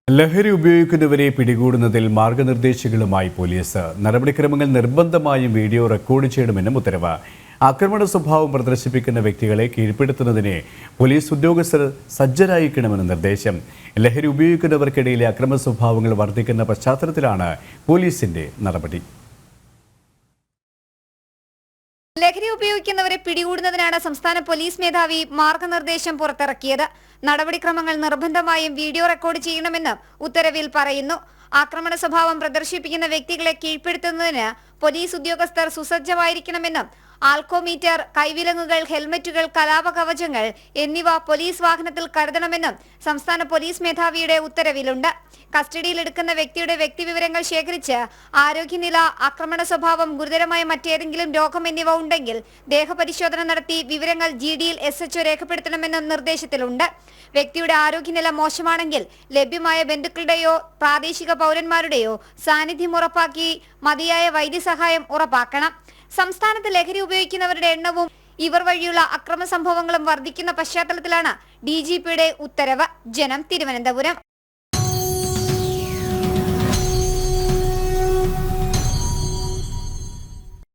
ലഹരി ഉപയോഗിക്കുന്നവരെ പിടികൂടുന്നതിൽ മാർഗനിർദ്ദേശങ്ങളുമായി പോലീസ്. നടപടിക്രമങ്ങൾ നിർബന്ധമായും വീഡിയോ റെക്കോർഡ് ചെയ്യണമെന്നും ഉത്തരവ്. ആക്രമണ സ്വഭാവം പ്രദർശിപ്പിക്കുന്ന വ്യക്തികളെ കീഴ്പ്പെടുത്തുന്നതിന് പോലീസ് ഉദ്യോഗസ്ഥർ സജ്ജരായിരിക്കണമെന്ന് നിർദ്ദേശം. ലഹരി ഉപയോഗിക്കുന്നവർക്കിടയിലെ അക്രമ സ്വഭാവങ്ങൾ വർദ്ധിക്കുന്ന പശ്ചാത്തലത്തിലാണ് പോലീസിന്റെ നടപടി. ലഹരി ഉപയോഗിക്കുന്നവരെ പിടികൂടുന്നതിനാണ് സംസ്ഥാന പോലീസ് മേധാവി മാർഗനിർദ്ദേശം പുറത്തിറക്കിയത്. നടപടിക്രമങ്ങൾ നിർബന്ധമായും വീഡിയോ റെക്കോർഡ് ചെയ്യണമെന്ന് ഉത്തരവിൽ പറയുന്നു. ആക്രമണ സ്വഭാവം പ്രദർശിപ്പിക്കുന്ന വ്യക്തികളെ കീഴ്പ്പെടുത്തുന്നതിന് പോലീസ് ഉദ്യോഗസ്ഥർ സുസജ്ജമായിരിക്കണമെന്നും ആൽക്കോമീറ്റർ, കൈവിലങ്ങുകൾ, ഹെൽമറ്റുകൾ, കലാപകവചങ്ങൾ എന്നിവ പോലീസ് വാഹനത്തിൽ കരുതണമെന്നും സംസ്ഥാന പോലീസ് മേധാവിയുടെ ഉത്തരവിലുണ്ട്. കസ്റ്റഡിയിലെടുക്കുന്ന വ്യക്തിയുടെ വ്യക്തിവിവരങ്ങൾ ശേഖരിച്ച് ആരോഗ്യനില, ആക്രമണ സ്വഭാവം, ഗുരുതരമായ മറ്റേതെങ്കിലും രോഗം എന്നിവ ഉണ്ടെങ്കിൽ ദേഹപരിശോധന നടത്തി വിവരങ്ങൾ GDയിൽ SHO രേഖപ്പെടുത്തണമെന്നും നിർദ്ദേശത്തിലുണ്ട്. വ്യക്തിയുടെ ആരോഗ്യനില മോശമാണെങ്കിൽ ലഭ്യമായ ബന്ധുക്കളുടെയോ പ്രാദേശിക പൗരന്മാരുടെയോ സാന്നിധ്യം ഉറപ്പാക്കി മതിയായ വൈദ്യസഹായം ഉറപ്പാക്കണം. സംസ്ഥാനത്ത് ലഹരി ഉപയോഗിക്കുന്നവരുടെ എണ്ണവും ഇവർ വഴിയുള്ള അക്രമ സംഭവങ്ങളും വർദ്ധിക്കുന്ന പശ്ചാത്തലത്തിലാണ് DGPയുടെ ഉത്തരവ്. ജനം, തിരുവനന്തപുരം.